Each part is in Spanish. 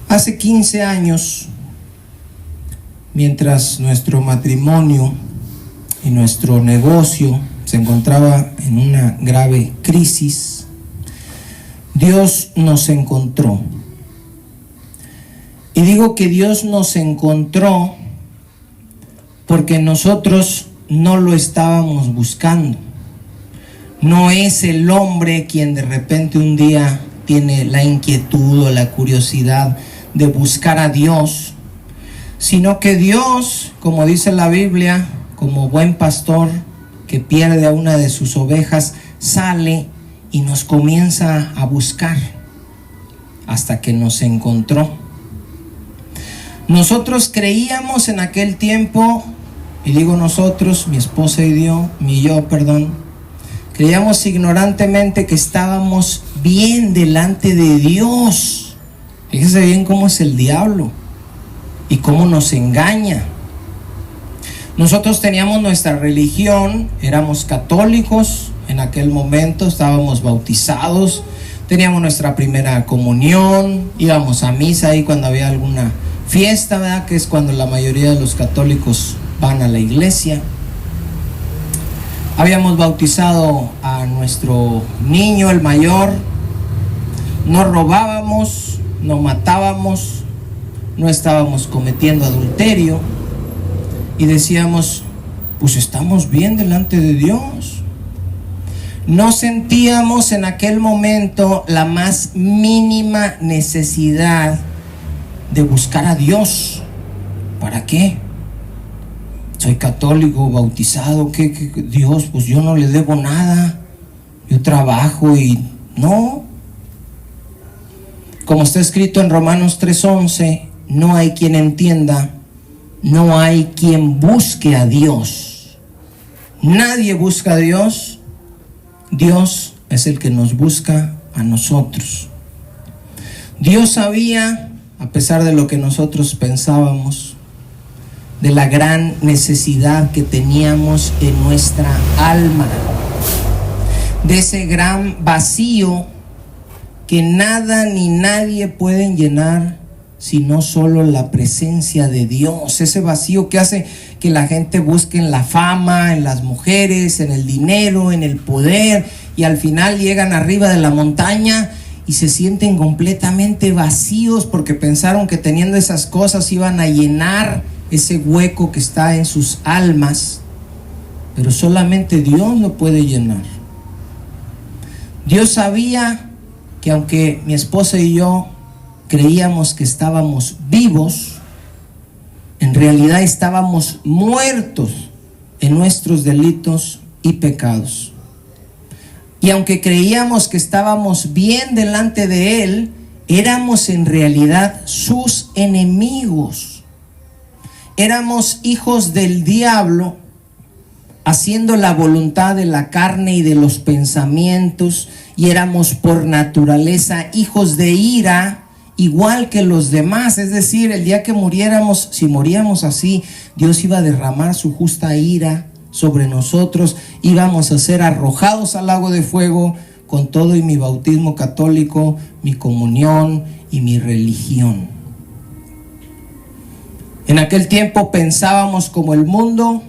Hace 15 años, mientras nuestro matrimonio y nuestro negocio se encontraba en una grave crisis, Dios nos encontró. Y digo que Dios nos encontró porque nosotros no lo estábamos buscando. No es el hombre quien de repente un día tiene la inquietud o la curiosidad de buscar a Dios, sino que Dios, como dice la Biblia, como buen pastor que pierde a una de sus ovejas, sale y nos comienza a buscar hasta que nos encontró. Nosotros creíamos en aquel tiempo, y digo nosotros, mi esposa y yo, creíamos ignorantemente que estábamos bien delante de Dios. Fíjese bien cómo es el diablo y cómo nos engaña. Nosotros teníamos nuestra religión, éramos católicos en aquel momento, estábamos bautizados, teníamos nuestra primera comunión, íbamos a misa ahí cuando había alguna fiesta, ¿verdad? Que es cuando la mayoría de los católicos van a la iglesia. Habíamos bautizado a nuestro niño, el mayor. No robábamos, no matábamos, no estábamos cometiendo adulterio. Y decíamos, pues estamos bien delante de Dios. No sentíamos en aquel momento la más mínima necesidad de buscar a Dios. ¿Para qué? Soy católico, bautizado, ¿qué Dios? Pues yo no le debo nada, yo trabajo y no. Como está escrito en Romanos 3:11, no hay quien entienda, no hay quien busque a Dios. Nadie busca a Dios, Dios es el que nos busca a nosotros. Dios sabía, a pesar de lo que nosotros pensábamos, de la gran necesidad que teníamos en nuestra alma, de ese gran vacío que nada ni nadie pueden llenar sino solo la presencia de Dios. Ese vacío que hace que la gente busque en la fama, en las mujeres, en el dinero, en el poder, y al final llegan arriba de la montaña y se sienten completamente vacíos porque pensaron que teniendo esas cosas iban a llenar ese hueco que está en sus almas, pero solamente Dios lo puede llenar. Dios sabía que aunque mi esposa y yo creíamos que estábamos vivos, en realidad estábamos muertos en nuestros delitos y pecados. Y aunque creíamos que estábamos bien delante de Él, éramos en realidad sus enemigos. Éramos hijos del diablo, haciendo la voluntad de la carne y de los pensamientos, y éramos por naturaleza hijos de ira, igual que los demás. Es decir, el día que muriéramos, si moríamos así, Dios iba a derramar su justa ira sobre nosotros, íbamos a ser arrojados al lago de fuego con todo y mi bautismo católico, mi comunión y mi religión. En aquel tiempo pensábamos como el mundo,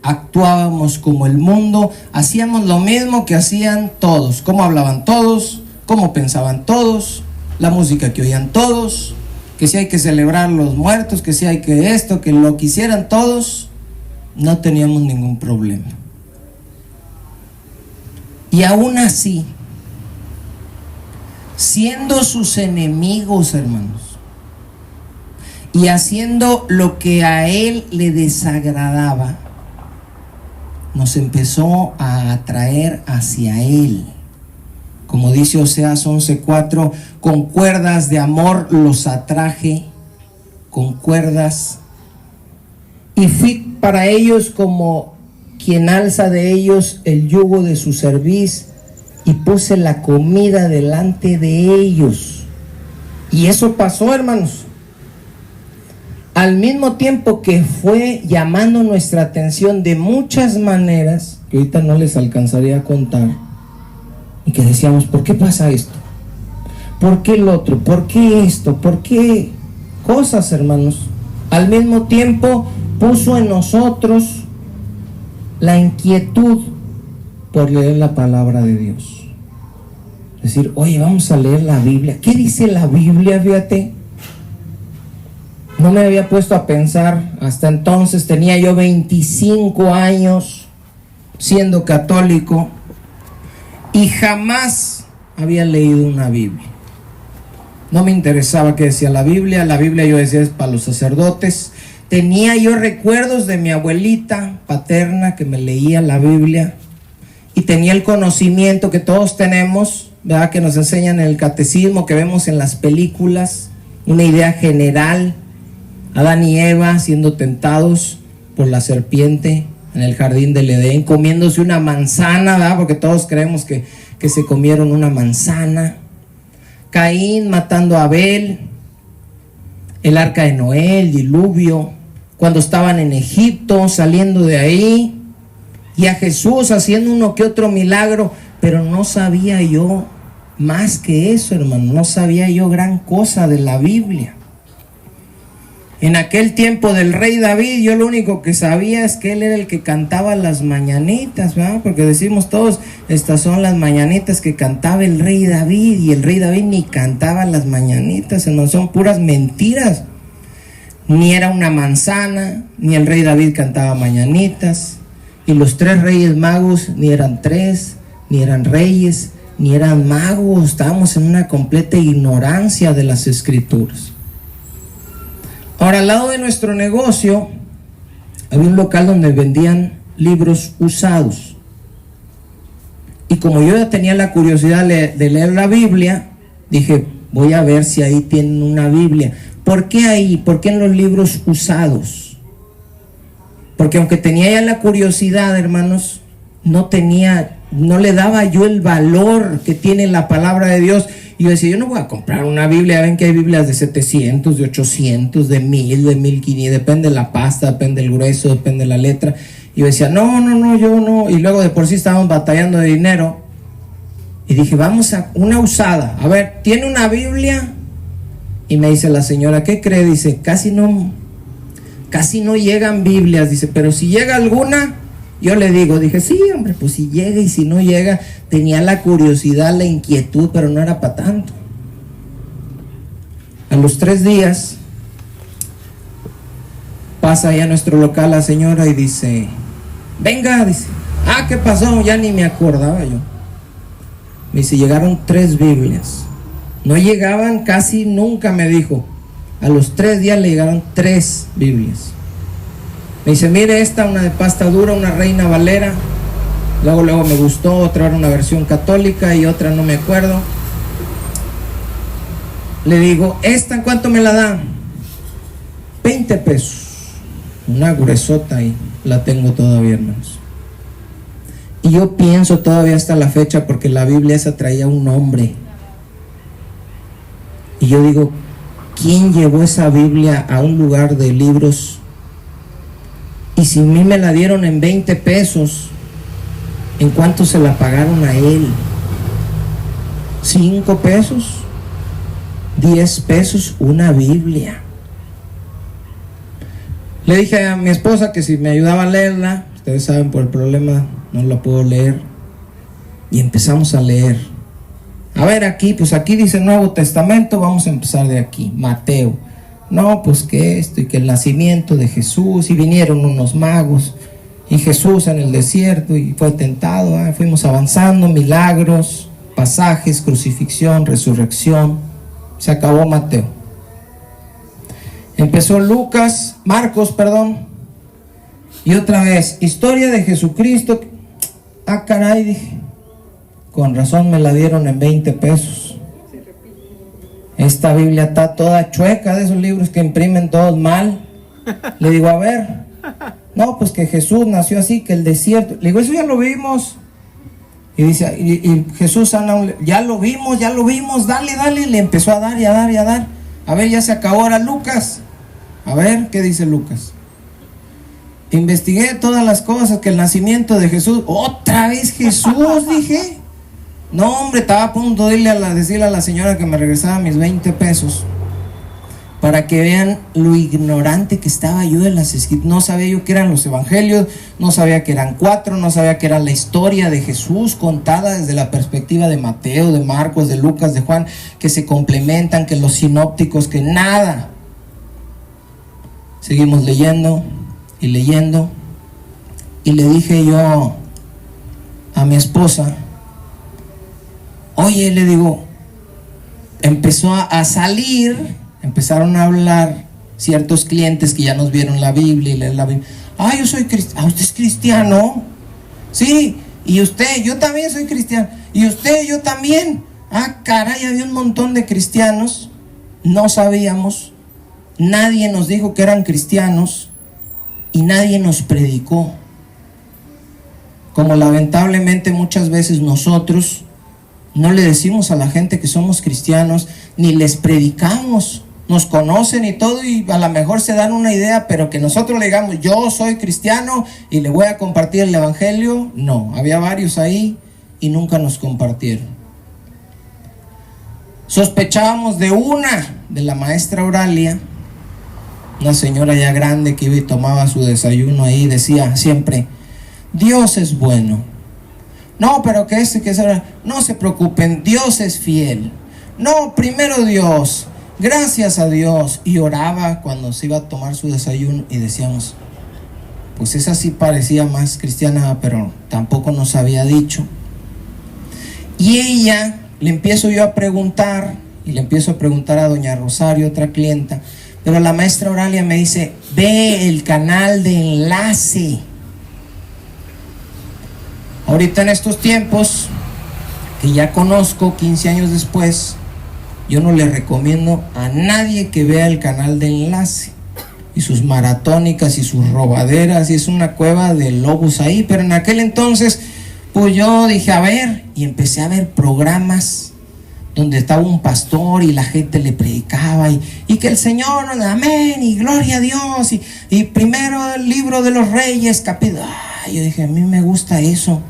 actuábamos como el mundo, hacíamos lo mismo que hacían todos, cómo hablaban todos, cómo pensaban todos, la música que oían todos, que si hay que celebrar los muertos, que si hay que esto, que lo quisieran todos. No teníamos ningún problema. Y aún así, siendo sus enemigos, hermanos, y haciendo lo que a Él le desagradaba, nos empezó a atraer hacia Él. Como dice Oseas 11:4, con cuerdas de amor los atraje, con cuerdas, y fui para ellos como quien alza de ellos el yugo de su cerviz, y puse la comida delante de ellos. Y eso pasó, hermanos. Al mismo tiempo que fue llamando nuestra atención de muchas maneras, que ahorita no les alcanzaría a contar, y que decíamos, ¿por qué pasa esto? ¿por qué el otro? ¿Por qué esto? ¿Por qué cosas, hermanos? Al mismo tiempo puso en nosotros la inquietud por leer la palabra de Dios. Es decir, oye, vamos a leer la Biblia. ¿Qué dice la Biblia? Fíjate. No me había puesto a pensar hasta entonces. Tenía yo 25 años siendo católico y jamás había leído una Biblia. No me interesaba qué decía la Biblia. La Biblia yo decía es para los sacerdotes. Tenía yo recuerdos de mi abuelita paterna que me leía la Biblia y tenía el conocimiento que todos tenemos, ¿verdad? Que nos enseñan en el catecismo, que vemos en las películas, una idea general. Adán y Eva siendo tentados por la serpiente en el jardín del Edén, comiéndose una manzana, ¿verdad? Porque todos creemos que se comieron una manzana. Caín matando a Abel, el arca de Noé, el diluvio, cuando estaban en Egipto, saliendo de ahí, y a Jesús haciendo uno que otro milagro, pero no sabía yo más que eso, hermano, no sabía yo gran cosa de la Biblia. En aquel tiempo del rey David, yo lo único que sabía es que él era el que cantaba las mañanitas, ¿verdad? Porque decimos todos, estas son las mañanitas que cantaba el rey David, y el rey David ni cantaba las mañanitas, no, son puras mentiras. Ni era una manzana, ni el rey David cantaba mañanitas, y los 3 reyes magos ni eran 3, ni eran reyes, ni eran magos. Estábamos en una completa ignorancia de las escrituras. Ahora, al lado de nuestro negocio había un local donde vendían libros usados. Y como yo ya tenía la curiosidad de leer la Biblia, dije, voy a ver si ahí tienen una Biblia. ¿Por qué ahí? ¿Por qué en los libros usados? Porque aunque tenía ya la curiosidad, hermanos, no le daba yo el valor que tiene la palabra de Dios. Y yo decía, yo no voy a comprar una Biblia. Ven que hay Biblias de 700, de 800, de 1000, de 1500, depende de la pasta, depende del grueso, depende de la letra. Y yo decía, no, yo no. Y luego de por sí estábamos batallando de dinero. Y dije, vamos a una usada. A ver, ¿tiene una Biblia? Y me dice la señora, ¿qué cree? Dice, casi no llegan Biblias. Dice, pero si llega alguna, yo le digo. Dije, sí, hombre, pues si llega, y si no llega. Tenía la curiosidad, la inquietud, pero no era para tanto. A los 3 días pasa ahí a nuestro local la señora y dice, venga, dice, ¿qué pasó? Ya ni me acordaba yo. Me dice, llegaron 3 Biblias. No llegaban casi nunca, me dijo. A los 3 días le llegaron 3 Biblias. Me dice, mire esta, una de pasta dura, una Reina Valera. Luego me gustó, otra era una versión católica y otra no me acuerdo. Le digo, ¿esta en cuánto me la da? 20 pesos. Una gruesota ahí, la tengo todavía, hermanos. Y yo pienso todavía hasta la fecha, porque la Biblia esa traía un nombre. Y yo digo, ¿quién llevó esa Biblia a un lugar de libros? Y si a mí me la dieron en 20 pesos, ¿en cuánto se la pagaron a él? 5 pesos, 10 pesos, una Biblia. Le dije a mi esposa que si me ayudaba a leerla. Ustedes saben, por el problema no la puedo leer. Y empezamos a leer. A ver, aquí dice Nuevo Testamento, vamos a empezar de aquí. Mateo. No, pues que esto y que el nacimiento de Jesús, y vinieron unos magos, y Jesús en el desierto, y fue tentado. Fuimos avanzando, milagros, pasajes, crucifixión, resurrección. Se acabó Mateo. Empezó Marcos, y otra vez, historia de Jesucristo. Caray, dije, con razón me la dieron en 20 pesos. Esta Biblia está toda chueca, de esos libros que imprimen todos mal. Le digo, a ver, no, pues que Jesús nació así, que el desierto. Le digo, eso ya lo vimos. Y dice, y Jesús sana, ya lo vimos, dale, le empezó a dar y a dar y a dar. A ver, ya se acabó ahora Lucas. A ver, ¿qué dice Lucas? Investigué todas las cosas, que el nacimiento de Jesús. Otra vez Jesús, dije. No, hombre, estaba a punto de decirle a la señora que me regresara mis 20 pesos. Para que vean lo ignorante que estaba yo de las escrituras. No sabía yo qué eran los evangelios, no sabía que eran 4, no sabía que era la historia de Jesús contada desde la perspectiva de Mateo, de Marcos, de Lucas, de Juan, que se complementan, que los sinópticos, que nada. Seguimos leyendo y leyendo. Y le dije yo a mi esposa, oye, le digo, empezó a salir. Empezaron a hablar ciertos clientes que ya nos vieron la Biblia y leer la Biblia. Ah, yo soy cristiano. Ah, ¿usted es cristiano? Sí. ¿Y usted? Yo también soy cristiano. ¿Y usted? Yo también. Ah, caray, había un montón de cristianos. No sabíamos. Nadie nos dijo que eran cristianos. Y nadie nos predicó. Como lamentablemente muchas veces nosotros no le decimos a la gente que somos cristianos, ni les predicamos. Nos conocen y todo, y a lo mejor se dan una idea, pero que nosotros le digamos, yo soy cristiano y le voy a compartir el evangelio. No, había varios ahí y nunca nos compartieron. Sospechábamos de la maestra Oralia, una señora ya grande que iba y tomaba su desayuno ahí, decía siempre, Dios es bueno. No, pero que no se preocupen, Dios es fiel. No, primero Dios, gracias a Dios. Y oraba cuando se iba a tomar su desayuno y decíamos, pues esa sí parecía más cristiana, pero tampoco nos había dicho. Y ella, le empiezo yo a preguntar, y le empiezo a preguntar a doña Rosario, otra clienta, pero la maestra Oralia me dice, ve el canal de Enlace. Ahorita en estos tiempos, que ya conozco 15 años después, yo no le recomiendo a nadie que vea el canal de Enlace y sus maratónicas y sus robaderas, y es una cueva de lobos ahí. Pero en aquel entonces pues yo dije a ver, y empecé a ver programas donde estaba un pastor y la gente le predicaba y que el Señor, amén, y gloria a Dios, y primero el libro de los Reyes, capítulo. Yo dije, a mí me gusta eso.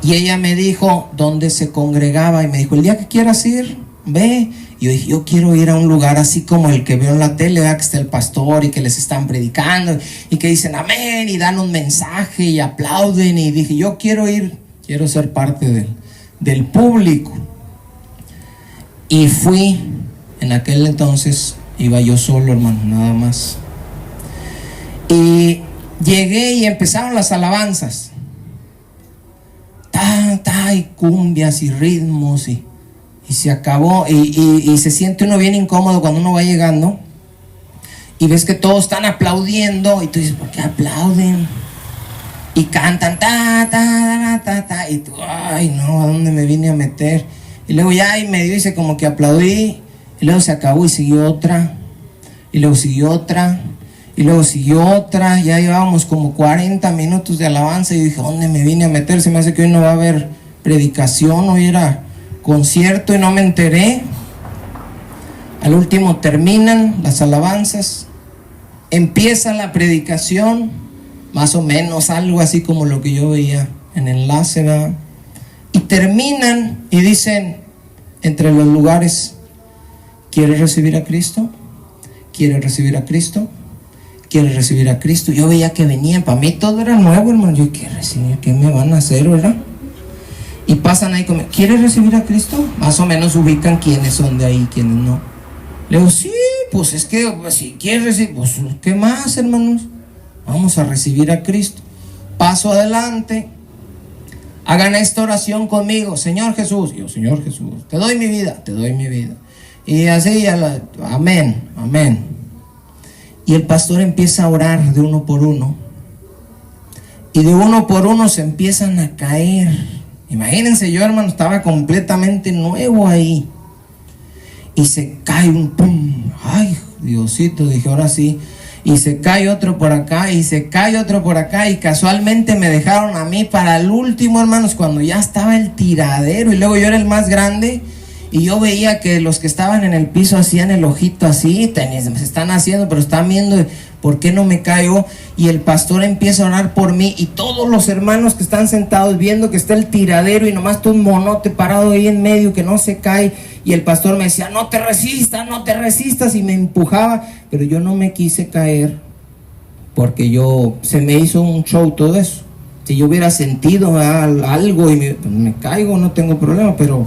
Y ella me dijo dónde se congregaba y me dijo, el día que quieras ir, ve. Y yo dije, yo quiero ir a un lugar así como el que veo en la tele, ¿verdad? Que está el pastor y que les están predicando y que dicen amén y dan un mensaje y aplauden. Y dije, yo quiero ir, quiero ser parte del público. Y fui. En aquel entonces iba yo solo, hermano, nada más. Y llegué y empezaron las alabanzas. Y cumbias y ritmos y se acabó y se siente uno bien incómodo cuando uno va llegando y ves que todos están aplaudiendo y tú dices, ¿por qué aplauden? Y cantan y tú, ay no, ¿a dónde me vine a meter? Y luego ya y medio hice como que aplaudí y luego se acabó y siguió otra y luego siguió otra y luego siguió otra. Ya llevábamos como 40 minutos de alabanza y dije, ¿dónde me vine a meter? Se me hace que hoy no va a haber predicación, hoy era concierto y no me enteré. Al último terminan las alabanzas, empieza la predicación, más o menos algo así como lo que yo veía en Enlace, ¿verdad? Y terminan y dicen entre los lugares, ¿quieres recibir a Cristo? ¿Quieres recibir a Cristo? ¿Quieres recibir a Cristo? Yo veía que venían, para mí todo era nuevo, hermano. Yo, ¿qué recibir? ¿Qué me van a hacer, verdad? Y pasan ahí conmigo, ¿quieres recibir a Cristo? Más o menos ubican quiénes son de ahí, quiénes no. Le digo, sí, pues es que pues, si quieres recibir, pues ¿qué más, hermanos? Vamos a recibir a Cristo. Paso adelante. Hagan esta oración conmigo. Señor Jesús. Yo, Señor Jesús, te doy mi vida, te doy mi vida. Y así, amén, amén. Y el pastor empieza a orar de uno por uno. Y de uno por uno se empiezan a caer. Imagínense, yo, hermano, estaba completamente nuevo ahí. Y se cae un pum. Ay, Diosito, dije, ahora sí. Y se cae otro por acá, y se cae otro por acá. Y casualmente me dejaron a mí para el último, hermanos, cuando ya estaba el tiradero. Y luego yo era el más grande. Y yo veía que los que estaban en el piso hacían el ojito así, se están haciendo, pero están viendo, ¿por qué no me caigo? Y el pastor empieza a orar por mí, y todos los hermanos que están sentados viendo que está el tiradero y nomás está un monote parado ahí en medio que no se cae, y el pastor me decía, no te resistas, y me empujaba, pero yo no me quise caer, porque se me hizo un show todo eso. Si yo hubiera sentido algo y me caigo, no tengo problema, pero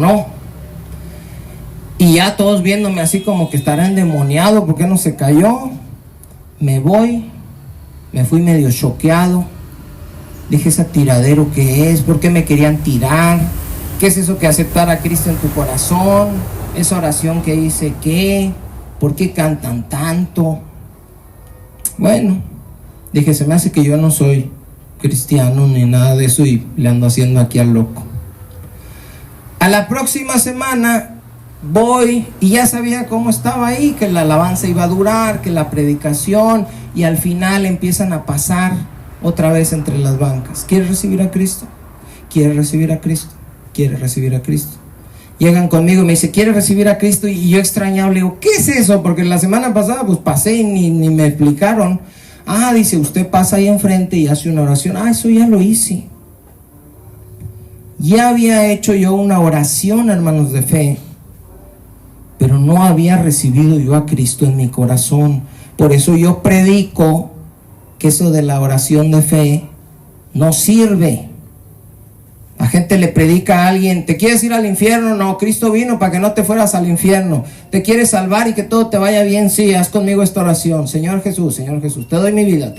no. Y ya todos viéndome así como que estará endemoniado, ¿por qué no se cayó? Me fui medio choqueado. Dije, ¿ese tiradero qué es? ¿Por qué me querían tirar? ¿Qué es eso que aceptar a Cristo en tu corazón? Esa oración que dice, ¿qué? ¿Por qué cantan tanto? Bueno, dije, se me hace que yo no soy cristiano ni nada de eso y le ando haciendo aquí al loco. A la próxima semana voy y ya sabía cómo estaba ahí, que la alabanza iba a durar, que la predicación, y al final empiezan a pasar otra vez entre las bancas. ¿Quieres recibir a Cristo? ¿Quieres recibir a Cristo? ¿Quieres recibir a Cristo? Llegan conmigo y me dice, ¿quieres recibir a Cristo? Y yo extrañado le digo, ¿qué es eso? Porque la semana pasada pues pasé y ni me explicaron. Dice, usted pasa ahí enfrente y hace una oración. Eso ya lo hice. Ya había hecho yo una oración, hermanos, de fe, pero no había recibido yo a Cristo en mi corazón. Por eso yo predico que eso de la oración de fe no sirve. La gente le predica a alguien, ¿te quieres ir al infierno? No, Cristo vino para que no te fueras al infierno. ¿Te quieres salvar y que todo te vaya bien? Sí, haz conmigo esta oración. Señor Jesús, te doy mi vida,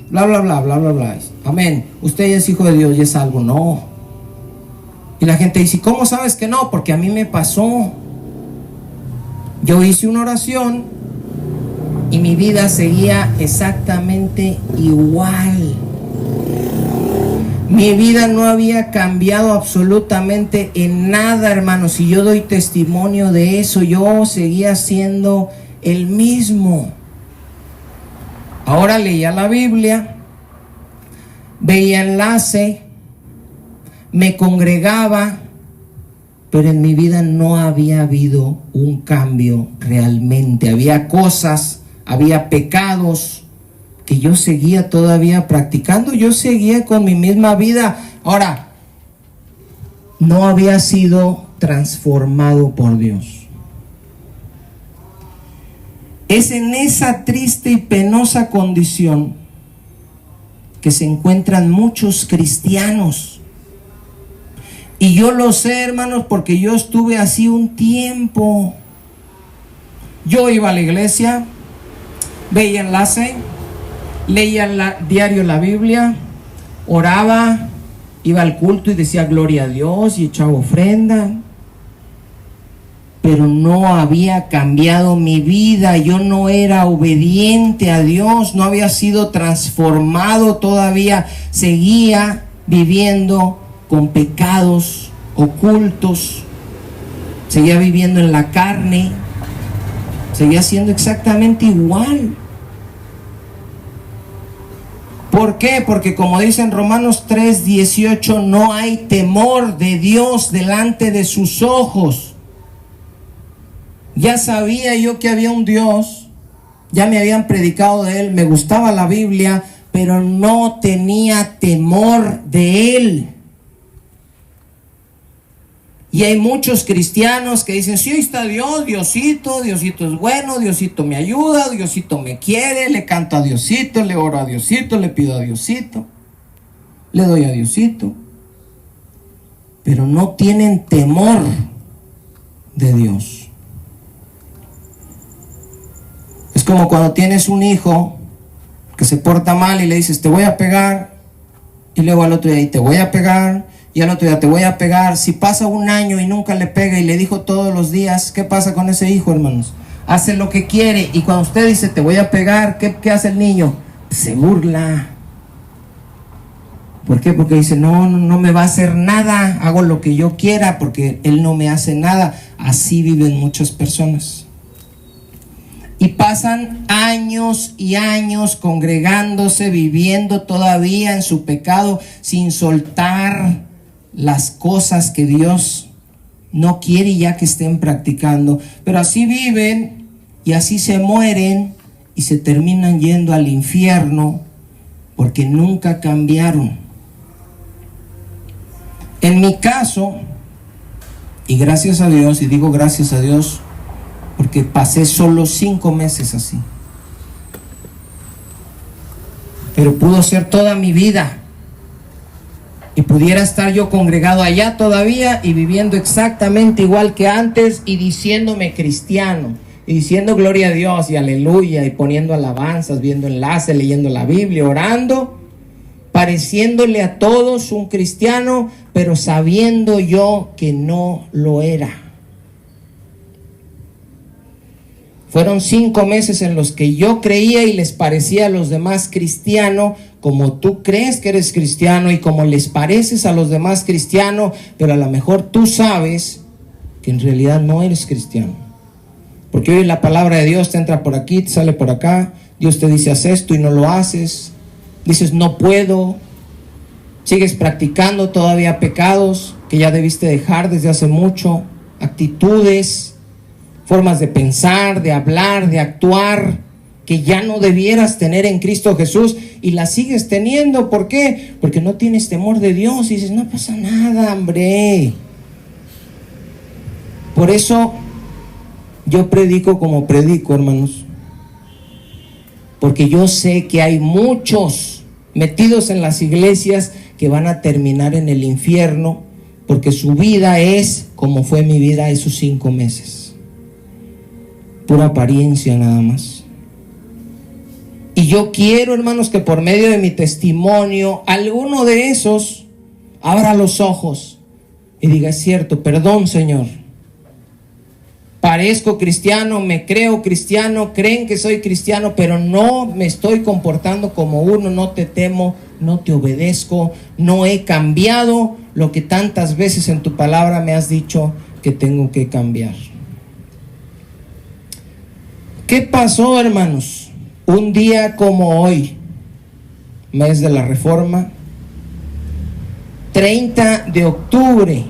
bla, bla, bla, bla, bla, bla. Amén. Usted ya es hijo de Dios y es salvo. No. Y la gente dice, ¿cómo sabes que no? Porque a mí me pasó. Yo hice una oración y mi vida seguía exactamente igual. Mi vida no había cambiado absolutamente en nada, hermanos, y yo doy testimonio de eso. Yo seguía siendo el mismo. Ahora leía la Biblia, veía enlace, me congregaba, pero en mi vida no había habido un cambio realmente. Había cosas, había pecados que yo seguía todavía practicando. Yo seguía con mi misma vida. Ahora, no había sido transformado por Dios. Es en esa triste y penosa condición que se encuentran muchos cristianos. Y yo lo sé, hermanos, porque yo estuve así un tiempo. Yo iba a la iglesia, veía enlace, leía diario la Biblia, oraba, iba al culto y decía gloria a Dios y echaba ofrenda, pero no había cambiado mi vida. Yo no era obediente a Dios, no había sido transformado todavía, seguía viviendo con pecados ocultos, seguía viviendo en la carne, seguía siendo exactamente igual. ¿Por qué? Porque como dice en Romanos 3:18, no hay temor de Dios delante de sus ojos. Ya sabía yo que había un Dios, ya me habían predicado de Él, me gustaba la Biblia, pero no tenía temor de Él. Y hay muchos cristianos que dicen, sí, ahí está Dios, Diosito es bueno, Diosito me ayuda, Diosito me quiere, le canto a Diosito, le oro a Diosito, le pido a Diosito, le doy a Diosito. Pero no tienen temor de Dios. Es como cuando tienes un hijo que se porta mal y le dices, te voy a pegar, y luego al otro día, te voy a pegar, y al otro día te voy a pegar. Si pasa un año y nunca le pega y le dijo todos los días, ¿qué pasa con ese hijo, hermanos? Hace lo que quiere, y cuando usted dice te voy a pegar, ¿qué hace el niño? Se burla. ¿Por qué? Porque dice, no me va a hacer nada, hago lo que yo quiera porque él no me hace nada. Así viven muchas personas. Y pasan años y años congregándose, viviendo todavía en su pecado, sin soltar las cosas que Dios no quiere ya que estén practicando, pero así viven y así se mueren y se terminan yendo al infierno porque nunca cambiaron. En mi caso, y gracias a Dios, y digo gracias a Dios porque pasé solo 5 meses así, pero pudo ser toda mi vida y pudiera estar yo congregado allá todavía y viviendo exactamente igual que antes y diciéndome cristiano y diciendo gloria a Dios y aleluya y poniendo alabanzas, viendo enlaces, leyendo la Biblia, orando, pareciéndole a todos un cristiano, pero sabiendo yo que no lo era. Fueron 5 meses en los que yo creía y les parecía a los demás cristiano, como tú crees que eres cristiano y como les pareces a los demás cristiano, pero a lo mejor tú sabes que en realidad no eres cristiano. Porque hoy la palabra de Dios te entra por aquí, te sale por acá, Dios te dice haz esto y no lo haces, dices no puedo, sigues practicando todavía pecados que ya debiste dejar desde hace mucho, actitudes, formas de pensar, de hablar, de actuar, que ya no debieras tener en Cristo Jesús y las sigues teniendo. ¿Por qué? Porque no tienes temor de Dios y dices, no pasa nada, hombre. Por eso yo predico como predico, hermanos, porque yo sé que hay muchos metidos en las iglesias que van a terminar en el infierno porque su vida es como fue mi vida esos 5 meses. Pura apariencia nada más. Y yo quiero, hermanos, que por medio de mi testimonio alguno de esos abra los ojos y diga, es cierto, perdón, Señor, parezco cristiano, me creo cristiano, creen que soy cristiano, pero no me estoy comportando como uno, no te temo, no te obedezco, no he cambiado lo que tantas veces en tu palabra me has dicho que tengo que cambiar. ¿Qué pasó, hermanos? Un día como hoy, mes de la Reforma, 30 de octubre,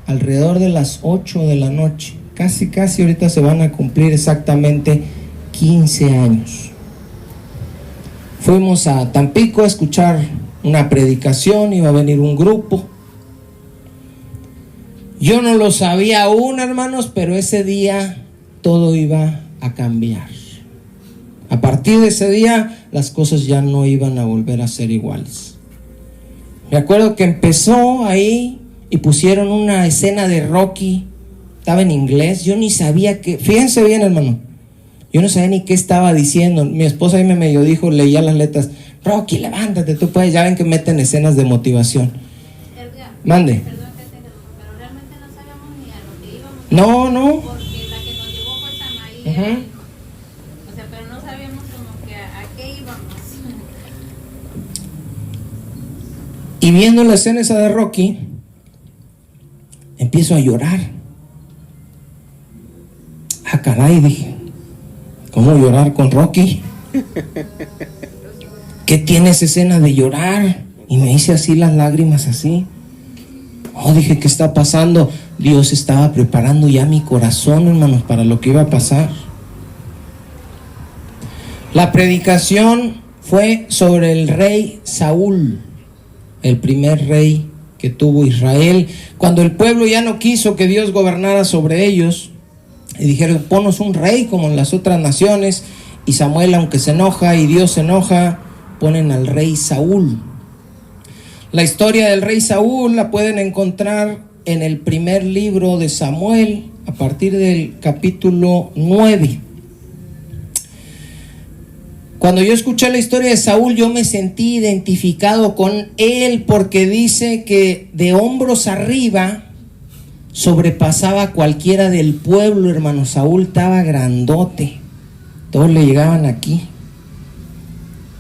alrededor de las 8 de la noche, casi ahorita se van a cumplir exactamente 15 años. Fuimos a Tampico a escuchar una predicación, iba a venir un grupo. Yo no lo sabía aún, hermanos, pero ese día todo iba a cambiar. A partir de ese día las cosas ya no iban a volver a ser iguales. Me acuerdo que empezó ahí y pusieron una escena de Rocky, estaba en inglés, yo ni sabía que, fíjense bien, hermano, yo no sabía ni qué estaba diciendo. Mi esposa ahí me medio dijo, leía las letras, Rocky, levántate, tú puedes. Ya ven que meten escenas de motivación. Edgar, Mande. Perdón que te interrumpa, pero realmente no sabíamos ni a lo que íbamos. No. Porque la que nos llevó fue Samaía. Uh-huh. O sea, pero no sabíamos como que a qué íbamos. Y viendo la escena esa de Rocky, empiezo a llorar. Ah, caray, dije, ¿cómo llorar con Rocky? ¿Qué tiene esa escena de llorar? Y me hice así las lágrimas así. Oh, dije, ¿qué está pasando? Dios estaba preparando ya mi corazón, hermanos, para lo que iba a pasar. La predicación fue sobre el rey Saúl, el primer rey que tuvo Israel. Cuando el pueblo ya no quiso que Dios gobernara sobre ellos, y dijeron, ponos un rey como en las otras naciones. Y Samuel, aunque se enoja y Dios se enoja, ponen al rey Saúl. La historia del rey Saúl la pueden encontrar en el primer libro de Samuel, a partir del capítulo 9. Cuando yo escuché la historia de Saúl, yo me sentí identificado con él, porque dice que de hombros arriba sobrepasaba a cualquiera del pueblo, hermano. Saúl estaba grandote, todos le llegaban aquí.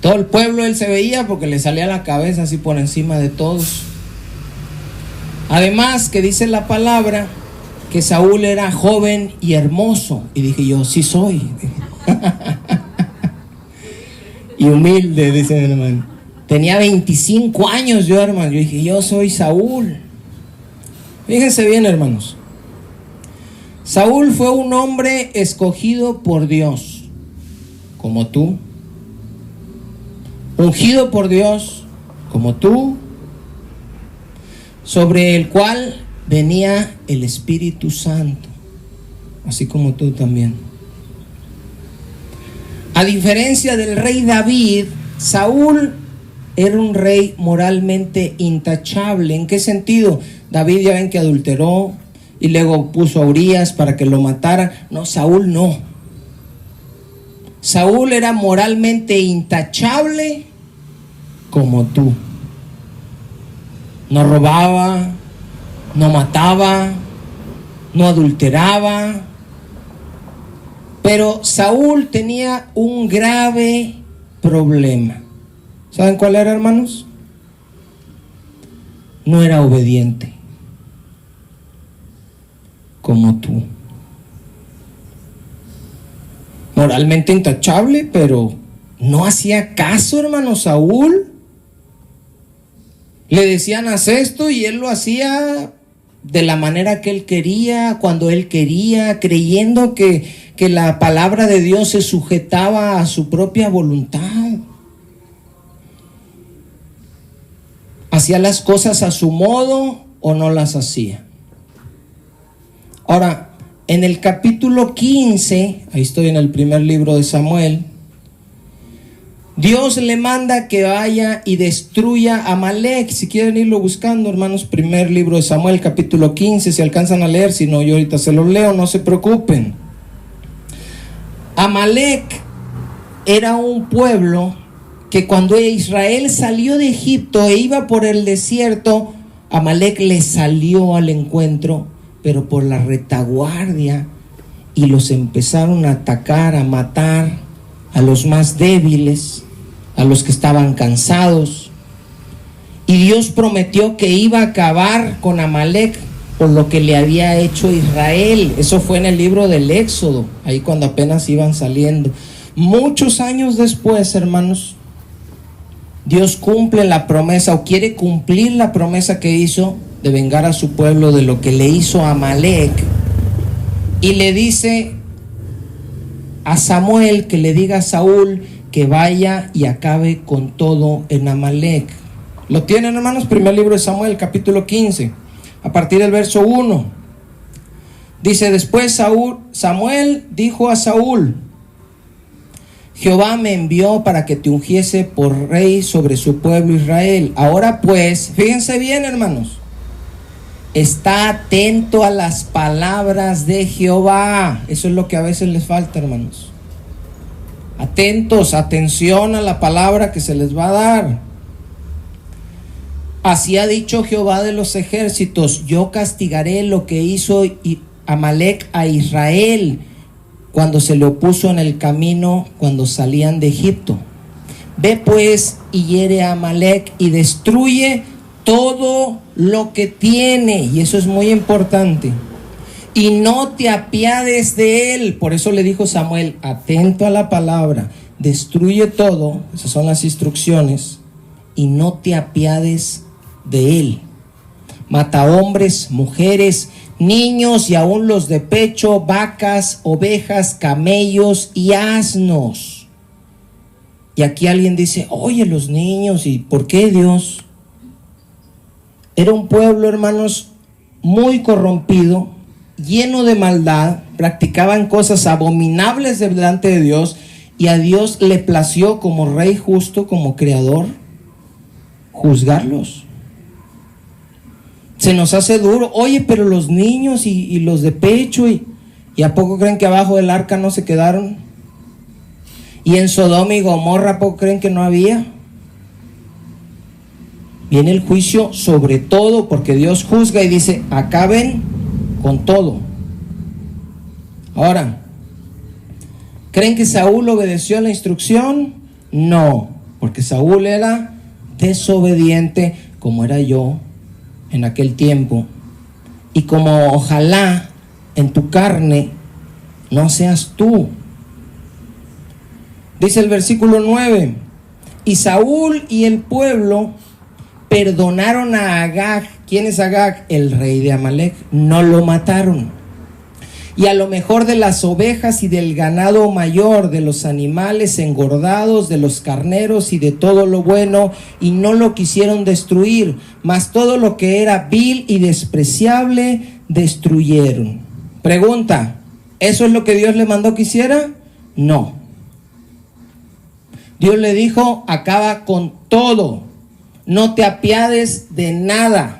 Todo el pueblo él se veía porque le salía la cabeza así por encima de todos. Además que dice la palabra que Saúl era joven y hermoso. Y dije yo, sí soy. Y humilde, dice mi hermano. Tenía 25 años yo, hermano. Yo dije, yo soy Saúl. Fíjense bien, hermanos. Saúl fue un hombre escogido por Dios, como tú, ungido por Dios, como tú, sobre el cual venía el Espíritu Santo, así como tú también. A diferencia del rey David, Saúl era un rey moralmente intachable. ¿En qué sentido? David, ya ven que adulteró y luego puso a Urías para que lo mataran. No, Saúl no. Saúl era moralmente intachable como tú. No robaba, no mataba, no adulteraba. Pero Saúl tenía un grave problema. ¿Saben cuál era, hermanos? No era obediente como tú. Moralmente intachable, pero no hacía caso, hermano. Saúl le decían haz esto y él lo hacía de la manera que él quería, cuando él quería, creyendo que la palabra de Dios se sujetaba a su propia voluntad. ¿Hacía las cosas a su modo o no las hacía? Ahora, en el capítulo 15, ahí estoy en el primer libro de Samuel, Dios le manda que vaya y destruya a Amalek. Si quieren irlo buscando, hermanos, primer libro de Samuel, capítulo 15, si alcanzan a leer, si no, yo ahorita se los leo, no se preocupen. Amalek era un pueblo que cuando Israel salió de Egipto e iba por el desierto, Amalek le salió al encuentro, pero por la retaguardia, y los empezaron a atacar, a matar a los más débiles, a los que estaban cansados. Y Dios prometió que iba a acabar con Amalek por lo que le había hecho Israel. Eso fue en el libro del Éxodo, ahí cuando apenas iban saliendo. Muchos años después, hermanos, Dios cumple la promesa, o quiere cumplir la promesa que hizo de vengar a su pueblo de lo que le hizo a Amalek, y le dice a Samuel que le diga a Saúl que vaya y acabe con todo en Amalek. ¿Lo tienen, hermanos? Primer libro de Samuel, capítulo 15, a partir del verso 1. Dice: después Samuel dijo a Saúl: Jehová me envió para que te ungiese por rey sobre su pueblo Israel. Ahora pues, fíjense bien, hermanos, está atento a las palabras de Jehová. Eso es lo que a veces les falta, hermanos. Atentos, atención a la palabra que se les va a dar. Así ha dicho Jehová de los ejércitos: yo castigaré lo que hizo Amalek a Israel cuando se le opuso en el camino cuando salían de Egipto. Ve pues y hiere a Amalek y destruye todo lo que tiene. Y eso es muy importante. Y no te apiades de él. Por eso le dijo Samuel: atento a la palabra, destruye todo. Esas son las instrucciones. Y no te apiades de él. Mata hombres, mujeres, niños y aún los de pecho, vacas, ovejas, camellos y asnos. Y aquí alguien dice: oye, los niños, ¿y por qué, Dios? Era un pueblo, hermanos, muy corrompido, lleno de maldad, practicaban cosas abominables delante de Dios, y a Dios le plació, como rey justo, como creador, juzgarlos. Se nos hace duro. Oye, pero los niños y los de pecho, ¿y a poco creen que abajo del arca no se quedaron? Y en Sodoma y Gomorra, ¿a poco creen que no había? Viene el juicio sobre todo, porque Dios juzga y dice: acaben con todo. Ahora, ¿creen que Saúl obedeció la instrucción? No, porque Saúl era desobediente, como era yo en aquel tiempo, y como ojalá en tu carne no seas tú. Dice el versículo 9: y Saúl y el pueblo perdonaron a Agag. ¿Quién es Agag? El rey de Amalek. No lo mataron. y a lo mejor de las ovejas y del ganado mayor, de los animales engordados, de los carneros y de todo lo bueno, y no lo quisieron destruir, mas todo lo que era vil y despreciable destruyeron. Pregunta, ¿eso es lo que Dios le mandó que hiciera? No. Dios le dijo, acaba con todo, no te apiades de nada.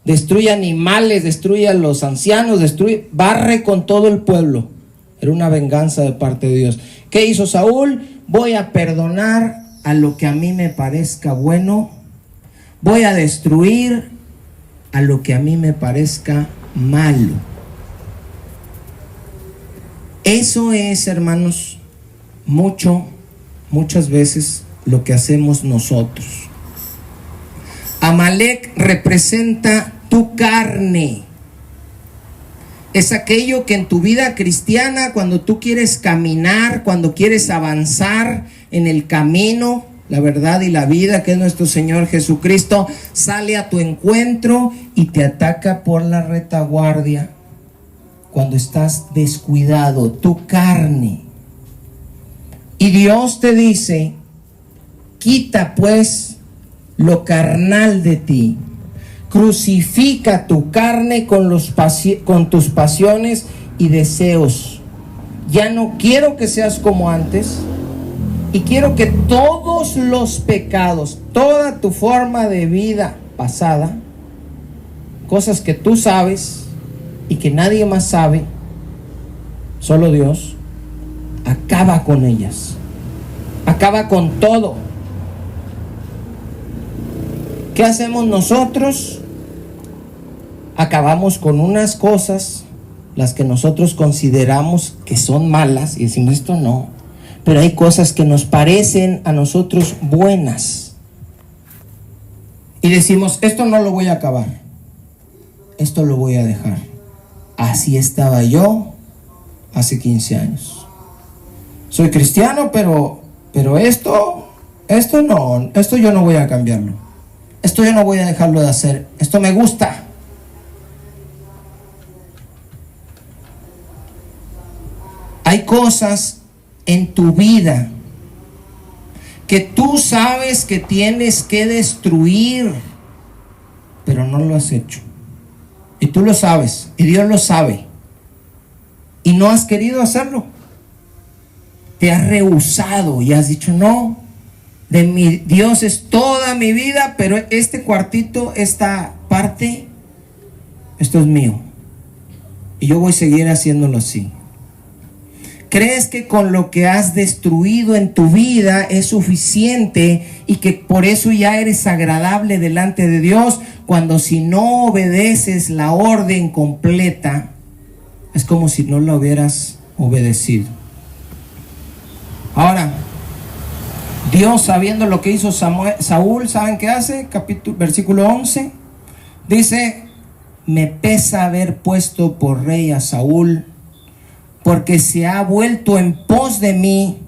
Destruye animales, destruye a los ancianos, barre con todo el pueblo. Era una venganza de parte de Dios. ¿Qué hizo Saúl? Voy a perdonar a lo que a mí me parezca bueno. Voy a destruir a lo que a mí me parezca malo. Eso es, hermanos, muchas veces lo que hacemos nosotros. Amalek representa tu carne. Es aquello que en tu vida cristiana, cuando tú quieres caminar, cuando quieres avanzar en el camino, la verdad y la vida, que es nuestro Señor Jesucristo, sale a tu encuentro y te ataca por la retaguardia. Cuando estás descuidado, tu carne. Y Dios te dice, quita pues lo carnal de ti, crucifica tu carne con tus pasiones y deseos. Ya no quiero que seas como antes, y quiero que todos los pecados, toda tu forma de vida pasada, cosas que tú sabes y que nadie más sabe, solo Dios, acaba con ellas, acaba con todo. ¿Qué hacemos nosotros? Acabamos con unas cosas, las que nosotros consideramos que son malas, y decimos esto no, pero hay cosas que nos parecen a nosotros buenas, y decimos esto no lo voy a acabar, esto lo voy a dejar. Así estaba yo hace 15 años. Soy cristiano, pero esto no, esto yo no voy a cambiarlo. Esto yo no voy a dejarlo de hacer. Esto me gusta. Hay cosas en tu vida que tú sabes que tienes que destruir, pero no lo has hecho. Y tú lo sabes, y Dios lo sabe. Y no has querido hacerlo. Te has rehusado y has dicho no. De mi Dios es toda mi vida, pero este cuartito, esta parte, esto es mío. Y yo voy a seguir haciéndolo así. ¿Crees que con lo que has destruido en tu vida es suficiente y que por eso ya eres agradable delante de Dios? Cuando si no obedeces la orden completa, es como si no la hubieras obedecido. Ahora, Dios, sabiendo lo que hizo Saúl, ¿saben qué hace? Versículo 11, dice, me pesa haber puesto por rey a Saúl, porque se ha vuelto en pos de mí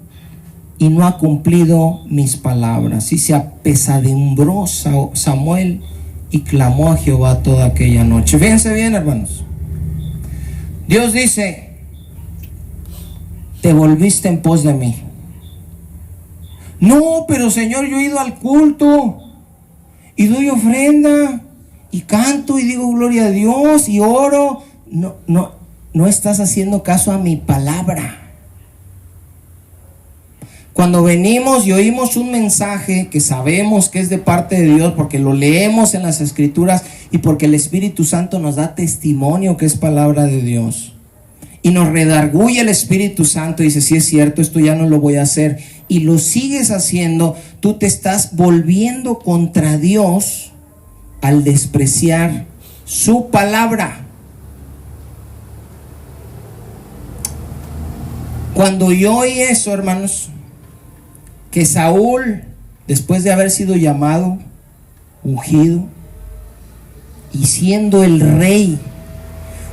y no ha cumplido mis palabras. Y se apesadumbró Samuel y clamó a Jehová toda aquella noche. Fíjense bien, hermanos. Dios dice, te volviste en pos de mí. No, pero Señor, yo he ido al culto y doy ofrenda y canto y digo gloria a Dios y oro. No estás haciendo caso a mi palabra. Cuando venimos y oímos un mensaje que sabemos que es de parte de Dios, porque lo leemos en las Escrituras y porque el Espíritu Santo nos da testimonio que es palabra de Dios, y nos redarguye el Espíritu Santo y dice, sí es cierto, esto ya no lo voy a hacer, y lo sigues haciendo, tú te estás volviendo contra Dios al despreciar su palabra. Cuando yo oí eso, hermanos, que Saúl, después de haber sido llamado, ungido, y siendo el rey,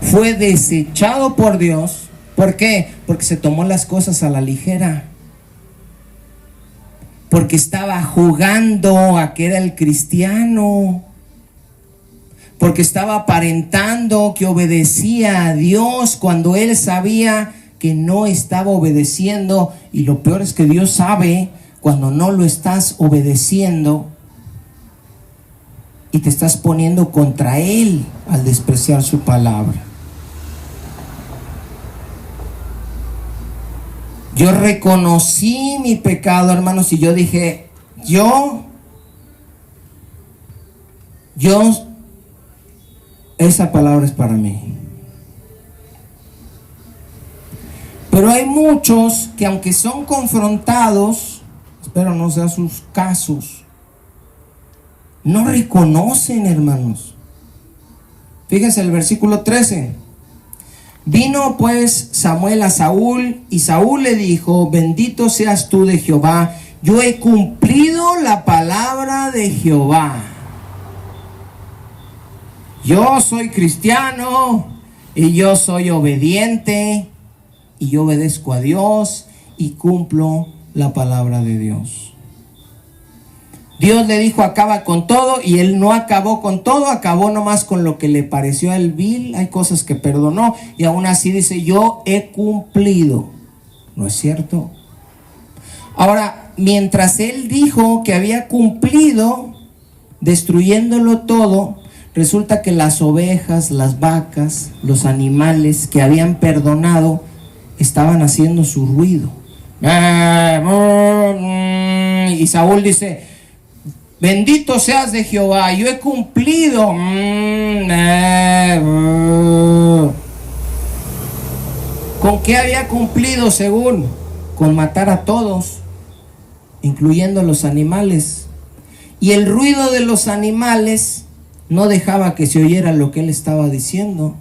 fue desechado por Dios. ¿Por qué? Porque se tomó las cosas a la ligera. Porque estaba jugando a que era el cristiano. porque estaba aparentando que obedecía a Dios cuando él sabía que no estaba obedeciendo. Y lo peor es que Dios sabe cuando no lo estás obedeciendo y te estás poniendo contra él al despreciar su palabra. Yo reconocí mi pecado, hermanos, y yo dije, esa palabra es para mí. Pero hay muchos que aunque son confrontados, espero no sea sus casos, no reconocen, hermanos. Fíjense el versículo 13. Vino pues Samuel a Saúl, y Saúl le dijo: bendito seas tú de Jehová, yo he cumplido la palabra de Jehová. Yo soy cristiano y yo soy obediente y yo obedezco a Dios y cumplo la palabra de Dios. Dios le dijo: acaba con todo, y él no acabó con todo, acabó nomás con lo que le pareció a él vil. Hay cosas que perdonó y aún así dice: yo he cumplido. ¿No es cierto? Ahora, mientras él dijo que había cumplido, destruyéndolo todo, resulta que las ovejas, las vacas, los animales que habían perdonado estaban haciendo su ruido. Y Saúl dice: bendito seas de Jehová, yo he cumplido. ¿Con qué había cumplido según? Con matar a todos, incluyendo los animales. Y el ruido de los animales no dejaba que se oyera lo que él estaba diciendo.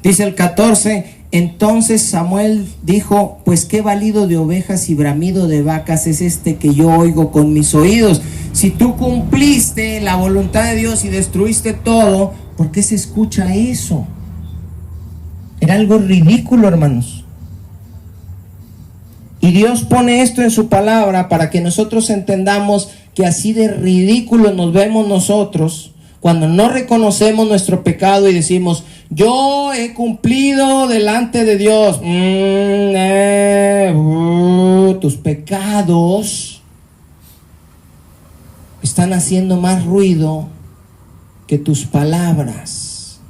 Dice el 14: entonces Samuel dijo: pues qué balido de ovejas y bramido de vacas es este que yo oigo con mis oídos. Si tú cumpliste la voluntad de Dios y destruiste todo, ¿por qué se escucha eso? Era algo ridículo, hermanos. Y Dios pone esto en su palabra para que nosotros entendamos que así de ridículo nos vemos nosotros cuando no reconocemos nuestro pecado y decimos: yo he cumplido delante de Dios. Tus pecados están haciendo más ruido que tus palabras.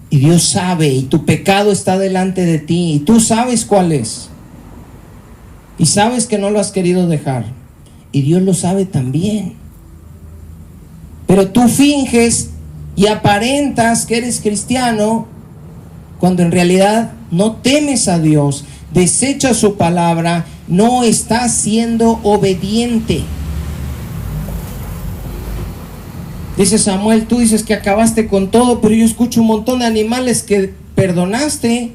Y Dios sabe, y tu pecado está delante de ti, y tú sabes cuál es. Y sabes que no lo has querido dejar. Y Dios lo sabe también. Pero tú finges y aparentas que eres cristiano cuando en realidad no temes a Dios, desechas su palabra, no estás siendo obediente. Dice Samuel: tú dices que acabaste con todo, pero yo escucho un montón de animales que perdonaste.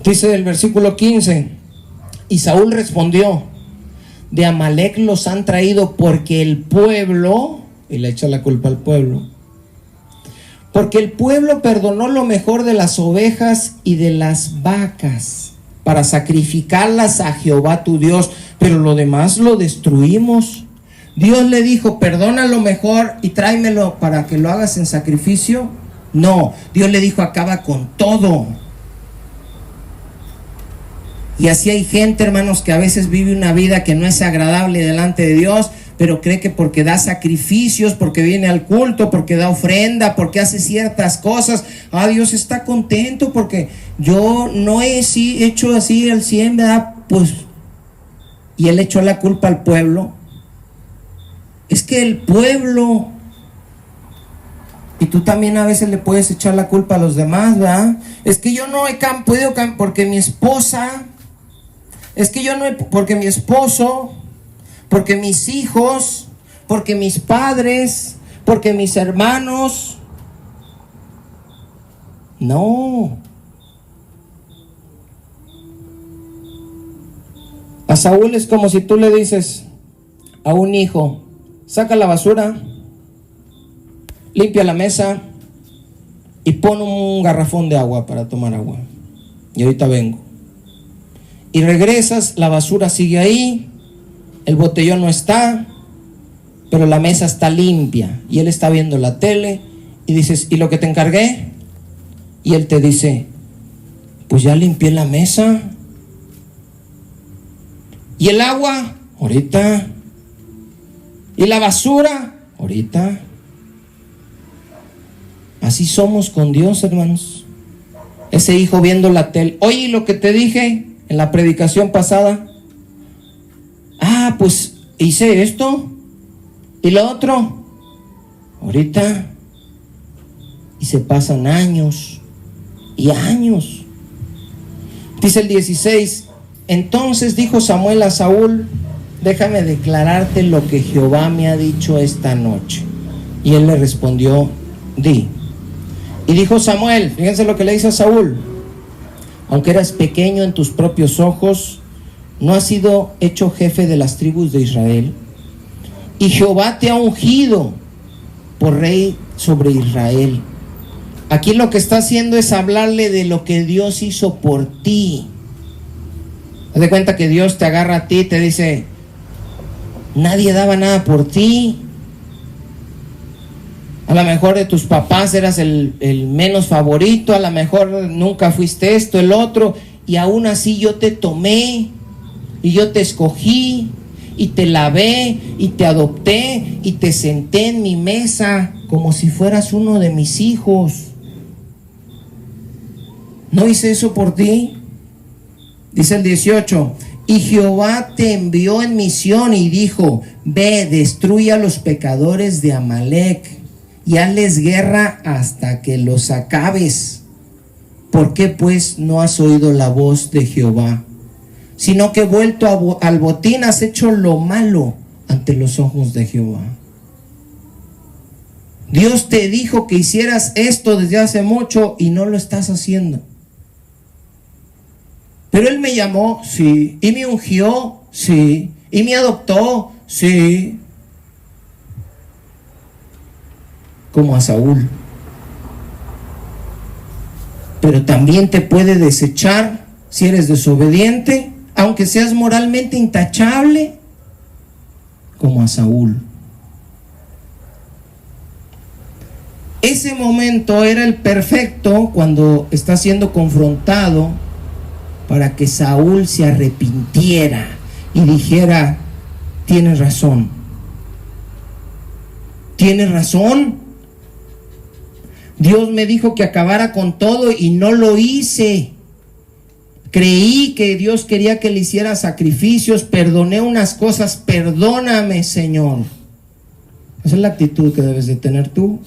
Dice el versículo 15: y Saúl respondió: de Amalec los han traído porque el pueblo, y le echa la culpa al pueblo, porque el pueblo perdonó lo mejor de las ovejas y de las vacas para sacrificarlas a Jehová tu Dios, pero lo demás lo destruimos. Dios le dijo: perdona lo mejor y tráemelo para que lo hagas en sacrificio. No, Dios le dijo: acaba con todo. Y así hay gente, hermanos, que a veces vive una vida que no es agradable delante de Dios, pero cree que porque da sacrificios, porque viene al culto, porque da ofrenda, porque hace ciertas cosas, Dios está contento porque yo no he hecho así al 100, ¿verdad? Pues, y él echó la culpa al pueblo. Es que el pueblo, y tú también a veces le puedes echar la culpa a los demás, ¿verdad? Es que yo no he podido porque mi esposa, es que yo no he, porque mi esposo, porque mis hijos, porque mis padres, porque mis hermanos. No. A Saúl es como si tú le dices a un hijo: saca la basura, limpia la mesa y pon un garrafón de agua para tomar agua. Y ahorita vengo. y regresas, la basura sigue ahí, el botellón no está, pero la mesa está limpia y él está viendo la tele y dices, ¿y lo que te encargué? Y él te dice, pues ya limpié la mesa. ¿Y el agua? Ahorita. ¿Y la basura? Ahorita. Así somos con Dios, hermanos. Ese hijo viendo la tele. Oye, lo que te dije en la predicación pasada. Ah, pues hice esto. ¿Y lo otro? Ahorita. Y se pasan años y años. Dice el 16. Entonces dijo Samuel a Saúl, déjame declararte lo que Jehová me ha dicho esta noche. Y él le respondió, di. Y dijo Samuel, fíjense lo que le dice a Saúl, aunque eras pequeño en tus propios ojos, no has sido hecho jefe de las tribus de Israel, y Jehová te ha ungido por rey sobre Israel. Aquí lo que está haciendo es hablarle de lo que Dios hizo por ti. Haz de cuenta que Dios te agarra a ti y te dice, nadie daba nada por ti. A lo mejor de tus papás eras el menos favorito, a lo mejor nunca fuiste esto, el otro, y aún así yo te tomé, y yo te escogí, y te lavé, y te adopté, y te senté en mi mesa, como si fueras uno de mis hijos. ¿No hice eso por ti? Dice el 18, y Jehová te envió en misión y dijo, ve, destruye a los pecadores de Amalec y hazles guerra hasta que los acabes. ¿Por qué pues no has oído la voz de Jehová? Sino que vuelto al botín has hecho lo malo ante los ojos de Jehová. Dios te dijo que hicieras esto desde hace mucho y no lo estás haciendo. Pero Él me llamó, sí, y me ungió, sí, y me adoptó, sí. Como a Saúl. Pero también te puede desechar si eres desobediente, aunque seas moralmente intachable, como a Saúl. Ese momento era el perfecto cuando está siendo confrontado para que Saúl se arrepintiera y dijera, tienes razón. Tienes razón. Dios me dijo que acabara con todo y no lo hice. Creí que Dios quería que le hiciera sacrificios, perdoné unas cosas, perdóname, Señor. Esa es la actitud que debes de tener tú.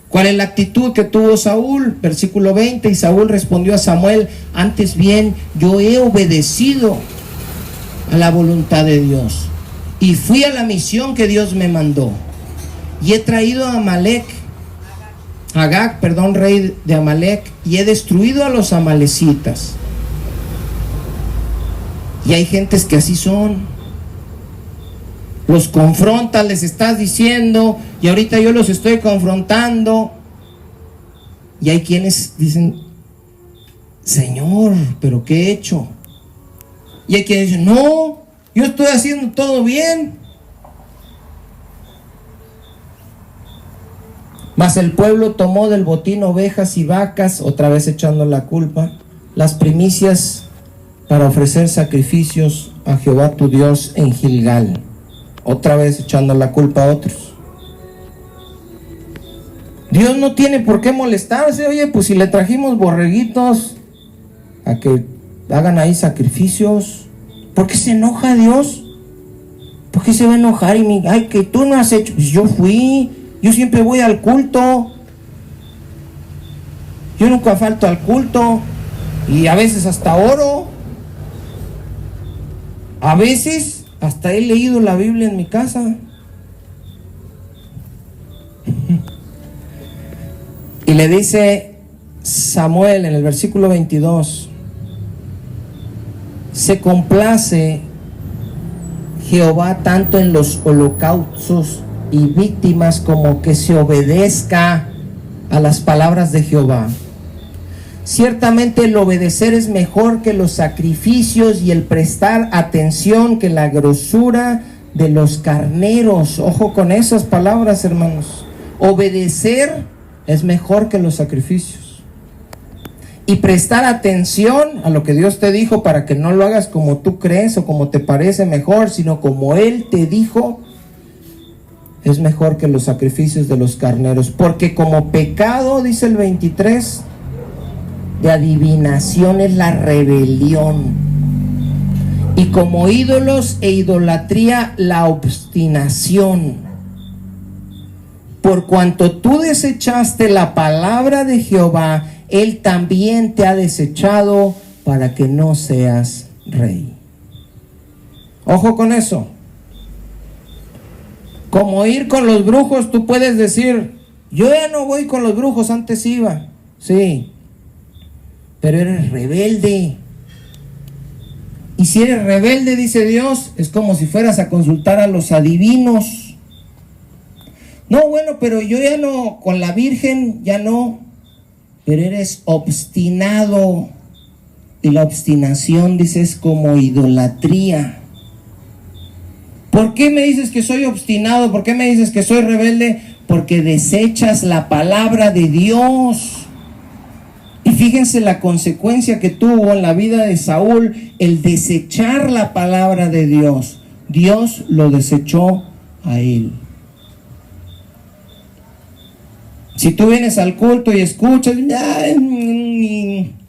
¿Cuál es la actitud que tuvo Saúl? Versículo 20, y Saúl respondió a Samuel, antes bien, yo he obedecido a la voluntad de Dios y fui a la misión que Dios me mandó. Y he traído a Agag, rey de Amalec, y he destruido a los amalecitas. Y hay gentes que así son. Los confrontas, les estás diciendo, y ahorita yo los estoy confrontando. Y hay quienes dicen, Señor, ¿pero qué he hecho? Y hay quienes dicen, no, yo estoy haciendo todo bien. Mas el pueblo tomó del botín ovejas y vacas, otra vez echando la culpa, las primicias para ofrecer sacrificios a Jehová tu Dios en Gilgal. Otra vez echando la culpa a otros. Dios no tiene por qué molestarse. Oye, pues si le trajimos borreguitos a que hagan ahí sacrificios, ¿por qué se enoja Dios? ¿Por qué se va a enojar? Ay, que tú no has hecho. Pues yo fui. Yo siempre voy al culto. Yo nunca falto al culto. Y a veces hasta oro. A veces hasta he leído la Biblia en mi casa. Y le dice Samuel en el versículo 22, se complace Jehová tanto en los holocaustos y víctimas como que se obedezca a las palabras de Jehová. Ciertamente el obedecer es mejor que los sacrificios y el prestar atención que la grosura de los carneros. Ojo con esas palabras, hermanos. Obedecer es mejor que los sacrificios. Y prestar atención a lo que Dios te dijo para que no lo hagas como tú crees o como te parece mejor, sino como Él te dijo, es mejor que los sacrificios de los carneros. Porque como pecado, dice el 23, de adivinación es la rebelión, y como ídolos e idolatría la obstinación. Por cuanto tú desechaste la palabra de Jehová, Él también te ha desechado para que no seas rey. Ojo con eso. Como ir con los brujos, tú puedes decir, yo ya no voy con los brujos, antes iba. Sí, pero eres rebelde. Y si eres rebelde, dice Dios, es como si fueras a consultar a los adivinos. No, bueno, pero yo ya no, con la Virgen ya no. Pero eres obstinado. Y la obstinación, dice, es como idolatría. ¿Por qué me dices que soy obstinado? ¿Por qué me dices que soy rebelde? Porque desechas la palabra de Dios. Y fíjense la consecuencia que tuvo en la vida de Saúl el desechar la palabra de Dios. Dios lo desechó a él. Si tú vienes al culto y escuchas,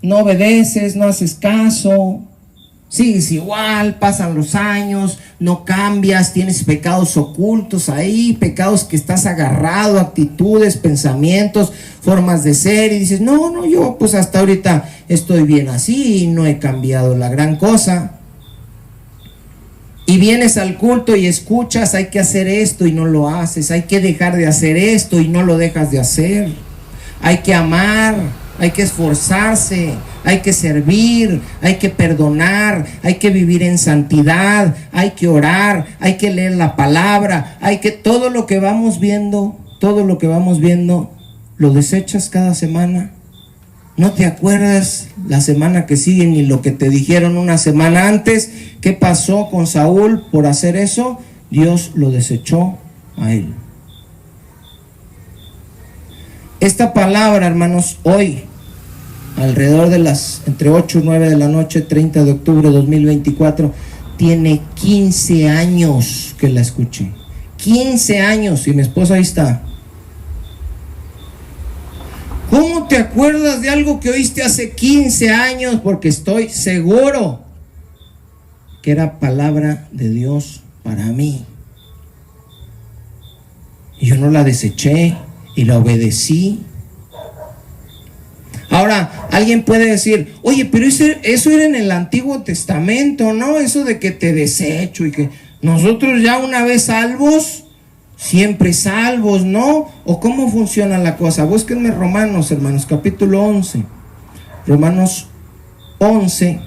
no obedeces, no haces caso, sigues igual, pasan los años, no cambias, tienes pecados ocultos ahí, pecados que estás agarrado, actitudes, pensamientos, formas de ser, y dices, no, yo pues hasta ahorita estoy bien así, no he cambiado la gran cosa. Y vienes al culto y escuchas, hay que hacer esto y no lo haces, hay que dejar de hacer esto y no lo dejas de hacer, hay que amar, hay que esforzarse, hay que servir, hay que perdonar, hay que vivir en santidad, hay que orar, hay que leer la palabra, hay que todo lo que vamos viendo, lo desechas cada semana. No te acuerdas la semana que sigue ni lo que te dijeron una semana antes. ¿Qué pasó con Saúl por hacer eso? Dios lo desechó a él. Esta palabra, hermanos, hoy, alrededor de las entre 8 y 9 de la noche, 30 de octubre de 2024, tiene 15 años que la escuché. 15 años, y mi esposa ahí está. ¿Cómo te acuerdas de algo que oíste hace 15 años? Porque estoy seguro que era palabra de Dios para mí. Y yo no la deseché y la obedecí. Ahora, alguien puede decir, oye, pero eso era en el Antiguo Testamento, ¿no? Eso de que te desecho y que nosotros ya una vez salvos, siempre salvos, ¿no? ¿O cómo funciona la cosa? Búsquenme Romanos, hermanos, capítulo 11. Romanos 11,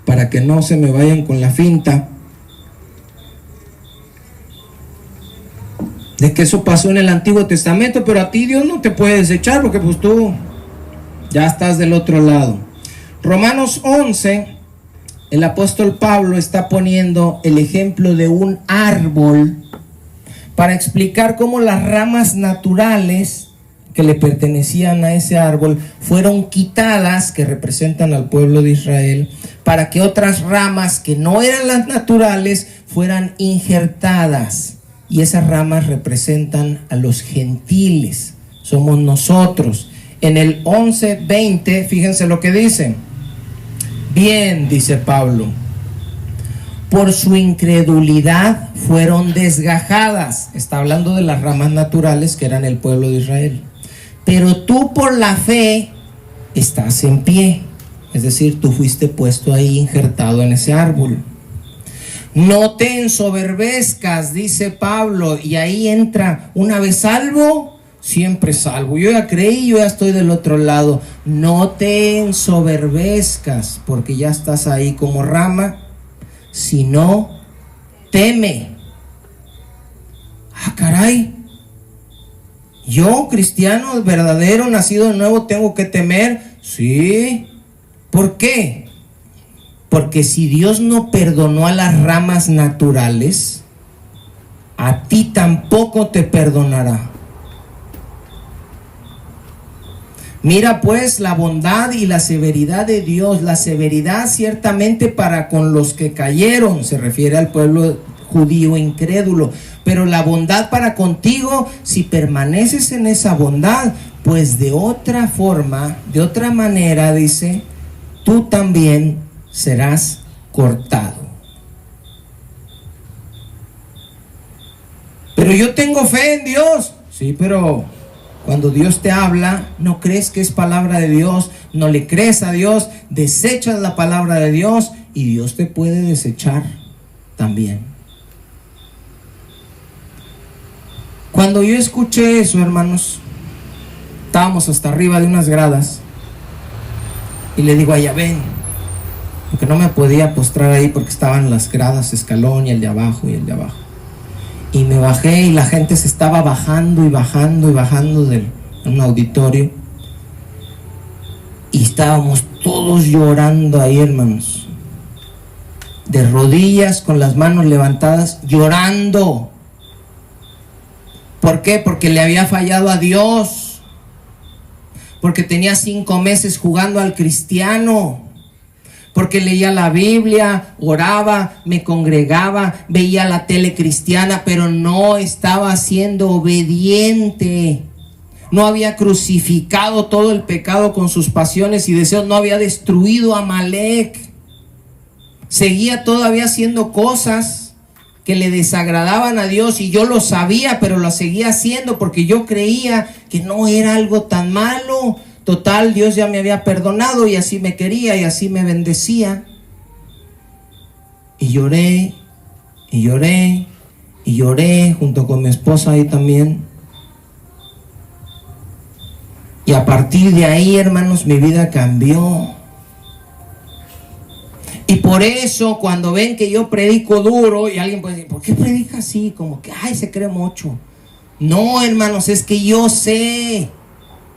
para que no se me vayan con la finta de que eso pasó en el Antiguo Testamento, pero a ti Dios no te puede desechar porque pues tú ya estás del otro lado. Romanos 11, el apóstol Pablo está poniendo el ejemplo de un árbol para explicar cómo las ramas naturales que le pertenecían a ese árbol fueron quitadas, que representan al pueblo de Israel, para que otras ramas que no eran las naturales fueran injertadas. Y esas ramas representan a los gentiles, somos nosotros. En el 11:20, fíjense lo que dice. Bien, dice Pablo, por su incredulidad fueron desgajadas. Está hablando de las ramas naturales que eran el pueblo de Israel. Pero tú por la fe estás en pie. Es decir, tú fuiste puesto ahí, injertado en ese árbol. No te ensoberbezcas, dice Pablo. Y ahí entra, una vez salvo, siempre salvo. Yo ya creí, yo ya estoy del otro lado. No te ensoberbezcas, porque ya estás ahí como rama. Sino teme. Ah, caray. Yo, cristiano verdadero, nacido de nuevo, tengo que temer. Sí. ¿Por qué? Porque si Dios no perdonó a las ramas naturales, a ti tampoco te perdonará. Mira pues la bondad y la severidad de Dios. La severidad ciertamente para con los que cayeron, se refiere al pueblo judío incrédulo, pero la bondad para contigo si permaneces en esa bondad, pues de otra forma, de otra manera, dice, tú también serás cortado. Pero yo tengo fe en Dios. Sí, pero cuando Dios te habla, no crees que es palabra de Dios, no le crees a Dios, desechas la palabra de Dios y Dios te puede desechar también. Cuando yo escuché eso, hermanos, estábamos hasta arriba de unas gradas y le digo a Yahvé, porque no me podía postrar ahí porque estaban las gradas, escalón y el de abajo y el de abajo. Y me bajé y la gente se estaba bajando y bajando y bajando de un auditorio. Y estábamos todos llorando ahí, hermanos. De rodillas, con las manos levantadas, llorando. ¿Por qué? Porque le había fallado a Dios. Porque tenía 5 meses jugando al cristiano. Porque leía la Biblia, oraba, me congregaba, veía la tele cristiana, pero no estaba siendo obediente. No había crucificado todo el pecado con sus pasiones y deseos, no había destruido a Amalek. Seguía todavía haciendo cosas que le desagradaban a Dios y yo lo sabía, pero lo seguía haciendo porque yo creía que no era algo tan malo. Total, Dios ya me había perdonado y así me quería y así me bendecía. Y lloré, y lloré, y lloré junto con mi esposa ahí también. Y a partir de ahí, hermanos, mi vida cambió. Y por eso cuando ven que yo predico duro y alguien puede decir, ¿por qué predica así? Como que, ay, se cree mucho. No, hermanos, es que yo sé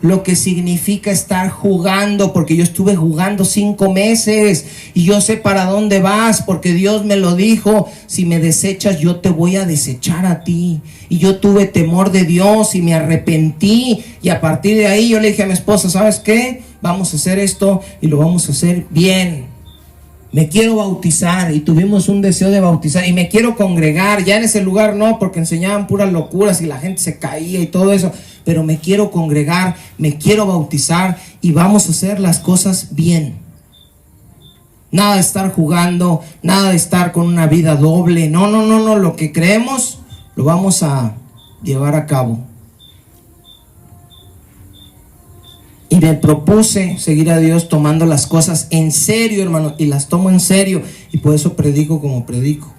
lo que significa estar jugando, porque yo estuve jugando 5 meses y yo sé para dónde vas, porque Dios me lo dijo, si me desechas yo te voy a desechar a ti. Y yo tuve temor de Dios y me arrepentí y a partir de ahí yo le dije a mi esposa, ¿sabes qué? Vamos a hacer esto y lo vamos a hacer bien. Me quiero bautizar y tuvimos un deseo de bautizar y me quiero congregar. Ya en ese lugar no, porque enseñaban puras locuras y la gente se caía y todo eso, pero me quiero congregar, me quiero bautizar y vamos a hacer las cosas bien. Nada de estar jugando, nada de estar con una vida doble. No, lo que creemos lo vamos a llevar a cabo. Y me propuse seguir a Dios tomando las cosas en serio, hermano, y las tomo en serio, y por eso predico como predico.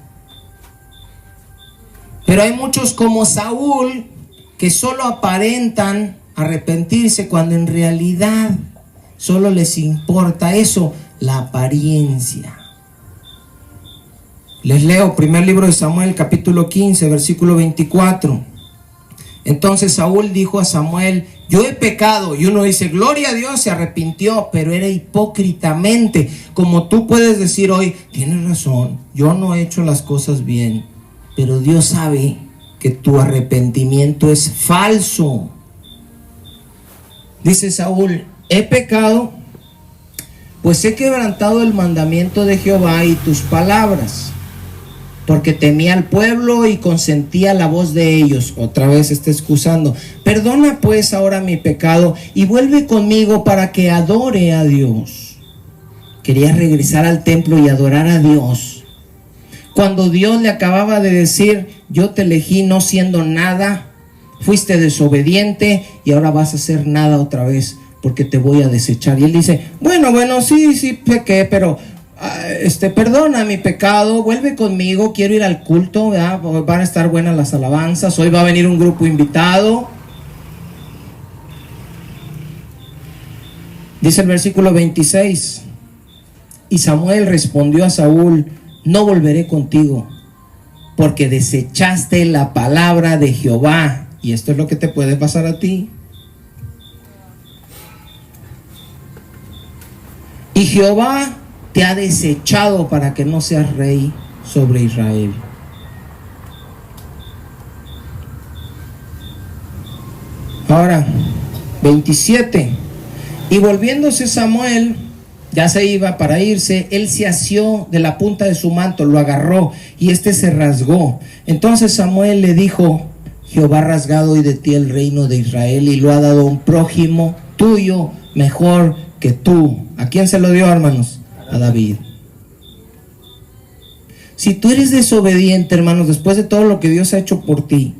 Pero hay muchos como Saúl que solo aparentan arrepentirse cuando en realidad solo les importa eso, la apariencia. Les leo, primer libro de Samuel, capítulo 15, versículo 24. Entonces Saúl dijo a Samuel, yo he pecado. Y uno dice, gloria a Dios, se arrepintió, pero era hipócritamente. Como tú puedes decir hoy, tienes razón, yo no he hecho las cosas bien, pero Dios sabe que tu arrepentimiento es falso. Dice Saúl, he pecado, pues he quebrantado el mandamiento de Jehová y tus palabras, porque temía al pueblo y consentía la voz de ellos. Otra vez está excusando. Perdona pues ahora mi pecado y vuelve conmigo para que adore a Dios. Quería regresar al templo y adorar a Dios, cuando Dios le acababa de decir, yo te elegí no siendo nada, fuiste desobediente y ahora vas a hacer nada otra vez porque te voy a desechar. Y él dice, bueno, sí pequé, pero perdona mi pecado, vuelve conmigo, quiero ir al culto, ¿verdad? Van a estar buenas las alabanzas, hoy va a venir un grupo invitado. Dice el versículo 26, y Samuel respondió a Saúl, no volveré contigo, porque desechaste la palabra de Jehová. Y esto es lo que te puede pasar a ti. y Jehová te ha desechado para que no seas rey sobre Israel. Ahora, 27. Y volviéndose Samuel, ya se iba para irse, él se asió de la punta de su manto, lo agarró y se rasgó. Entonces Samuel le dijo: Jehová ha rasgado hoy de ti el reino de Israel y lo ha dado a un prójimo tuyo mejor que tú. ¿A quién se lo dio, hermanos? A David. Si tú eres desobediente, hermanos, después de todo lo que Dios ha hecho por ti,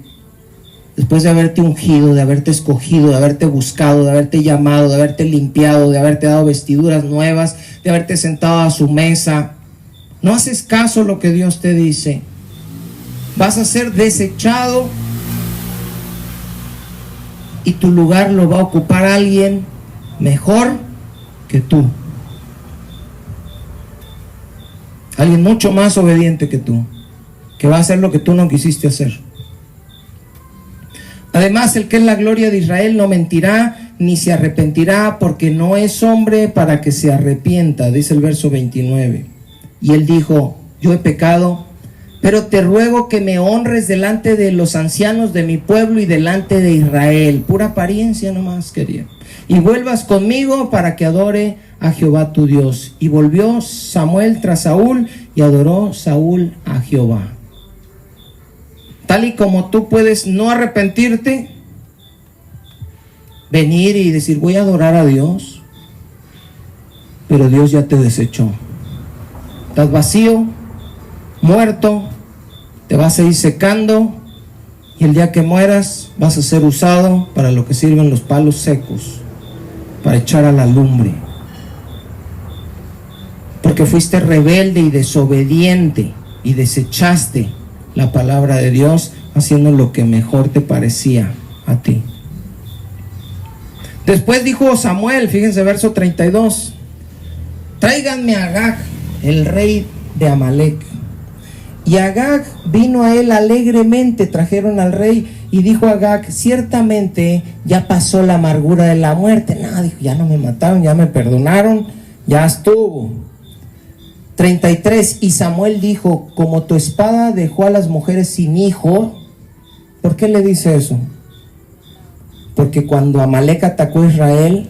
después de haberte ungido, de haberte escogido, de haberte buscado, de haberte llamado, de haberte limpiado, de haberte dado vestiduras nuevas, de haberte sentado a su mesa, no haces caso a lo que Dios te dice, vas a ser desechado y tu lugar lo va a ocupar alguien mejor que tú. Alguien mucho más obediente que tú, que va a hacer lo que tú no quisiste hacer. Además, el que es la gloria de Israel no mentirá ni se arrepentirá, porque no es hombre para que se arrepienta, dice el verso 29. Y él dijo: yo he pecado, pero te ruego que me honres delante de los ancianos de mi pueblo y delante de Israel. Pura apariencia nomás quería. Y vuelvas conmigo para que adore a Jehová tu Dios. Y volvió Samuel tras Saúl y adoró Saúl a Jehová. Tal y como tú puedes no arrepentirte, venir y decir: voy a adorar a Dios, pero Dios ya te desechó. Estás vacío, muerto, te vas a ir secando, y el día que mueras vas a ser usado para lo que sirven los palos secos, para echar a la lumbre. Porque fuiste rebelde y desobediente y desechaste la palabra de Dios, haciendo lo que mejor te parecía a ti. Después dijo Samuel, fíjense verso 32: tráiganme a Agag, el rey de Amalec. Y Agag vino a él alegremente. Trajeron al rey y dijo Agag: ciertamente ya pasó la amargura de la muerte. No, dijo, ya no me mataron, ya me perdonaron, ya estuvo. 33. Y Samuel dijo: como tu espada dejó a las mujeres sin hijo. ¿Por qué le dice eso? Porque cuando Amalec atacó a Israel,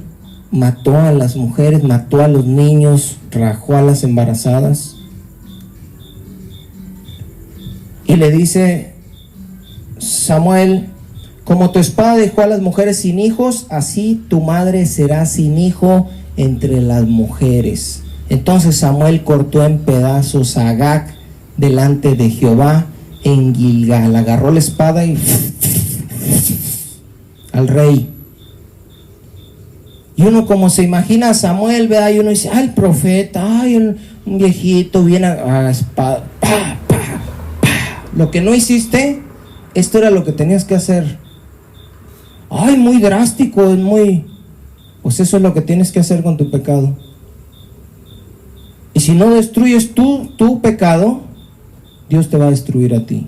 mató a las mujeres, mató a los niños, rajó a las embarazadas. Y le dice Samuel: como tu espada dejó a las mujeres sin hijos, así tu madre será sin hijo entre las mujeres. Entonces Samuel cortó en pedazos a Agag delante de Jehová en Gilgal. Agarró la espada y al rey. Y uno, como se imagina a Samuel, ¿verdad? Y uno dice: ay, el profeta, ay, un viejito viene a espada, pa, pa, pa. Lo que no hiciste, esto era lo que tenías que hacer. Ay, muy drástico, es muy... Pues eso es lo que tienes que hacer con tu pecado. Y si no destruyes tu pecado, Dios te va a destruir a ti.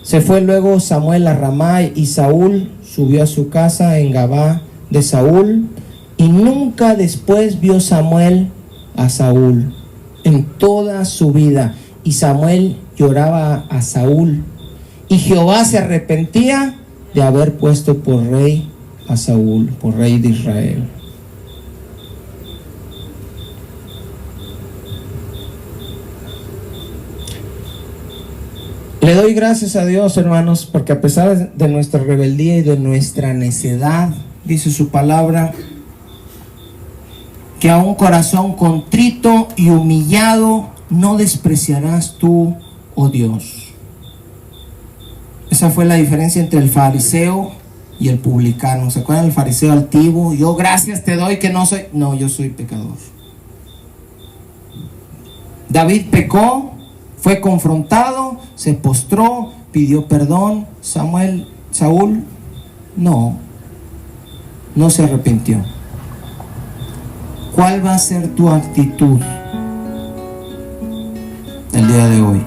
Se fue luego Samuel a Ramá, y Saúl subió a su casa en Gabá de Saúl, y nunca después vio Samuel a Saúl en toda su vida. Y Samuel lloraba a Saúl, y Jehová se arrepentía de haber puesto por rey a Saúl, por rey de Israel. Le doy gracias a Dios, hermanos, porque a pesar de nuestra rebeldía y de nuestra necedad, dice su palabra, que a un corazón contrito y humillado no despreciarás tú, oh Dios. Esa fue la diferencia entre el fariseo y el publicano. ¿Se acuerdan del fariseo altivo? Yo gracias te doy que no soy... No, yo soy pecador. David pecó, fue confrontado, se postró, pidió perdón. Saúl, no se arrepintió. ¿Cuál va a ser tu actitud el día de hoy?